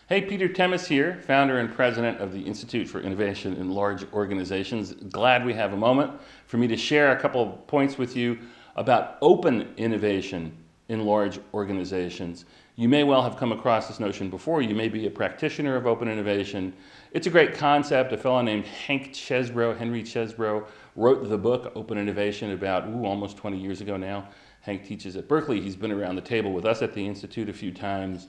Hey, Peter Temes here, founder and president of the Institute for Innovation in Large Organizations. Glad we have a moment for me to share a couple of points with you about open innovation in large organizations. You may well have come across this notion before. You may be a practitioner of open innovation. It's a great concept. A fellow named Henry Chesbrough, wrote the book Open Innovation about almost 20 years ago now. Hank teaches at Berkeley. He's been around the table with us at the Institute a few times.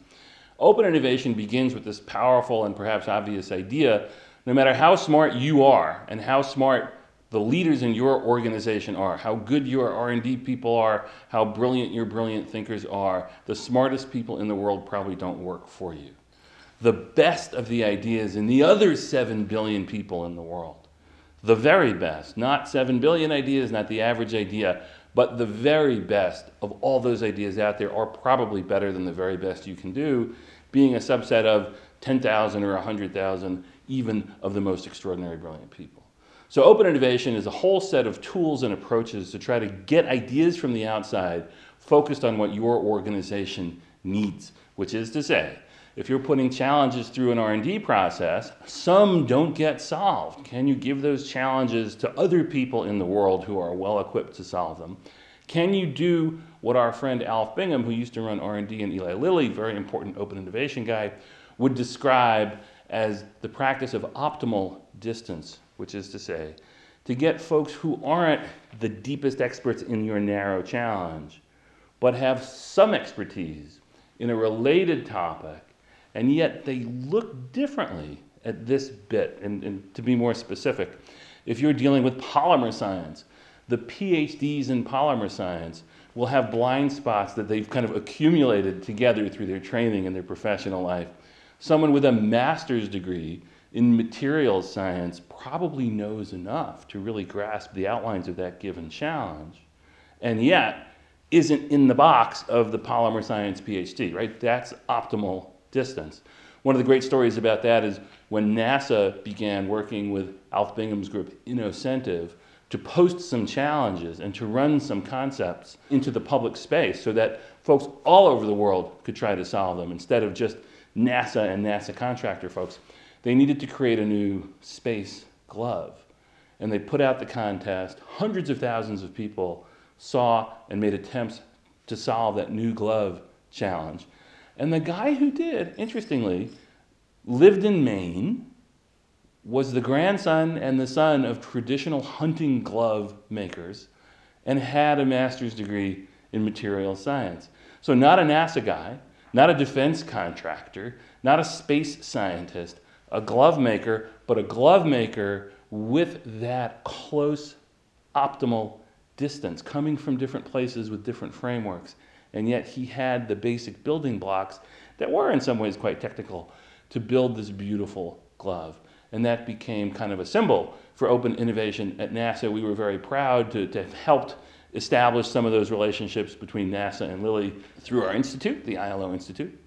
Open innovation begins with this powerful and perhaps obvious idea: no matter how smart you are and how smart the leaders in your organization are, how good your R&D people are, how brilliant your brilliant thinkers are, the smartest people in the world probably don't work for you. The best of the ideas in the other 7 billion people in the world, the very best, not 7 billion ideas, not the average idea, but the very best of all those ideas out there are probably better than the very best you can do, being a subset of 10,000 or 100,000, even of the most extraordinary, brilliant people. So open innovation is a whole set of tools and approaches to try to get ideas from the outside focused on what your organization needs, which is to say, if you're putting challenges through an R&D process, some don't get solved. Can you give those challenges to other people in the world who are well equipped to solve them? Can you do what our friend Alf Bingham, who used to run R&D in Eli Lilly, very important open innovation guy, would describe as the practice of optimal distance, which is to say, to get folks who aren't the deepest experts in your narrow challenge, but have some expertise in a related topic, and yet they look differently at this bit. And to be more specific, if you're dealing with polymer science, the PhDs in polymer science will have blind spots that they've kind of accumulated together through their training and their professional life. Someone with a master's degree in materials science probably knows enough to really grasp the outlines of that given challenge, and yet isn't in the box of the polymer science PhD, right? That's optimal distance. One of the great stories about that is when NASA began working with Alf Bingham's group, Innocentive, to post some challenges and to run some concepts into the public space so that folks all over the world could try to solve them instead of just NASA and NASA contractor folks. They needed to create a new space glove. And they put out the contest. Hundreds of thousands of people saw and made attempts to solve that new glove challenge. And the guy who did, interestingly, lived in Maine, was the grandson and the son of traditional hunting glove makers, and had a master's degree in materials science. So not a NASA guy, not a defense contractor, not a space scientist, a glove maker, but a glove maker with that close optimal distance, coming from different places with different frameworks. And yet he had the basic building blocks that were in some ways quite technical to build this beautiful glove. And that became kind of a symbol for open innovation at NASA. We were very proud to have helped establish some of those relationships between NASA and Lilly through our institute, the ILO Institute.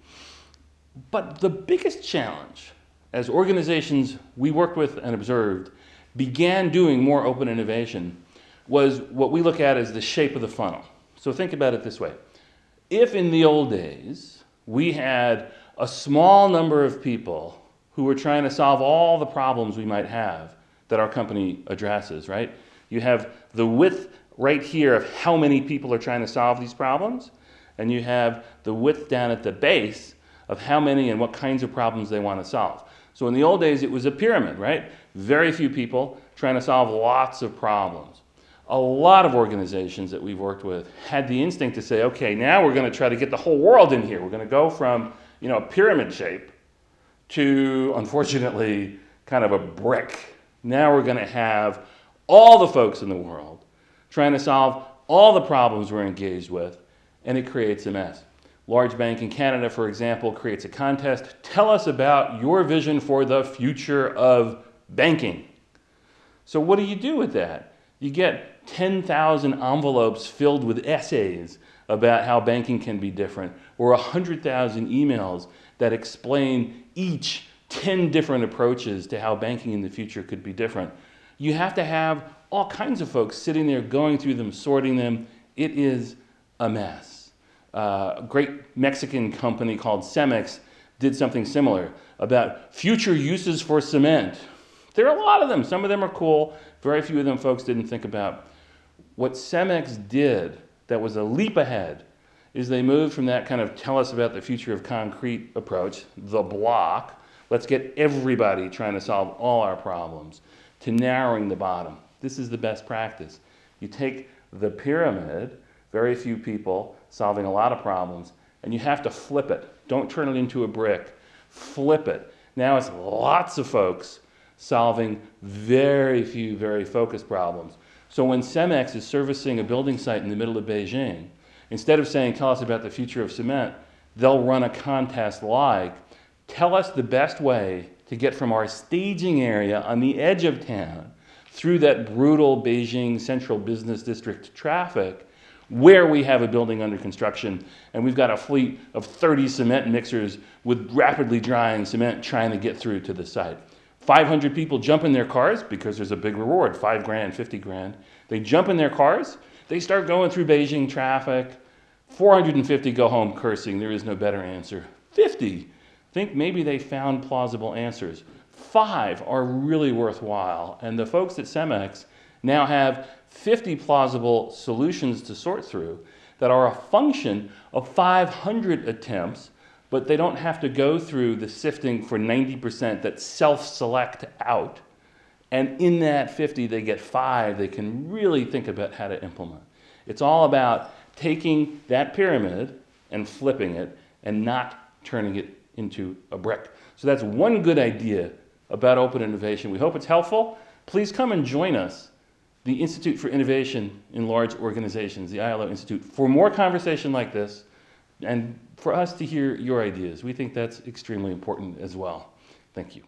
But the biggest challenge, as organizations we worked with and observed began doing more open innovation, was what we look at as the shape of the funnel. So think about it this way. If in the old days we had a small number of people who were trying to solve all the problems we might have that our company addresses, right? You have the width right here of how many people are trying to solve these problems, and you have the width down at the base of how many and what kinds of problems they want to solve. So in the old days, it was a pyramid, right? Very few people trying to solve lots of problems. A lot of organizations that we've worked with had the instinct to say, okay, now we're going to try to get the whole world in here. We're going to go from, a pyramid shape to, unfortunately, kind of a brick. Now we're going to have all the folks in the world trying to solve all the problems we're engaged with, and it creates a mess. Large bank in Canada, for example, creates a contest. Tell us about your vision for the future of banking. So what do you do with that? You get 10,000 envelopes filled with essays about how banking can be different, or 100,000 emails that explain each 10 different approaches to how banking in the future could be different. You have to have all kinds of folks sitting there going through them, sorting them. It is a mess. A great Mexican company called Cemex did something similar about future uses for cement. There are a lot of them. Some of them are cool. Very few of them folks didn't think about. What Cemex did that was a leap ahead is they moved from that kind of tell us about the future of concrete approach, the block, let's get everybody trying to solve all our problems, to narrowing the bottom. This is the best practice. You take the pyramid, very few people solving a lot of problems, and you have to flip it. Don't turn it into a brick. Flip it. Now it's lots of folks solving very few, very focused problems. So when Cemex is servicing a building site in the middle of Beijing, instead of saying, tell us about the future of cement, they'll run a contest like, tell us the best way to get from our staging area on the edge of town through that brutal Beijing central business district traffic, where we have a building under construction and we've got a fleet of 30 cement mixers with rapidly drying cement trying to get through to the site. 500 people jump in their cars because there's a big reward, 5 grand, 50 grand. They jump in their cars, they start going through Beijing traffic. 450 go home cursing, there is no better answer. 50 think maybe they found plausible answers. 5 are really worthwhile, and the folks at Cemex now have 50 plausible solutions to sort through that are a function of 500 attempts, but they don't have to go through the sifting for 90% that self-select out. And in that 50, they get 5 they can really think about how to implement. It's all about taking that pyramid and flipping it and not turning it into a brick. So that's one good idea about open innovation. We hope it's helpful. Please come and join us, the Institute for Innovation in Large Organizations, the ILO Institute, for more conversation like this and for us to hear your ideas. We think that's extremely important as well. Thank you.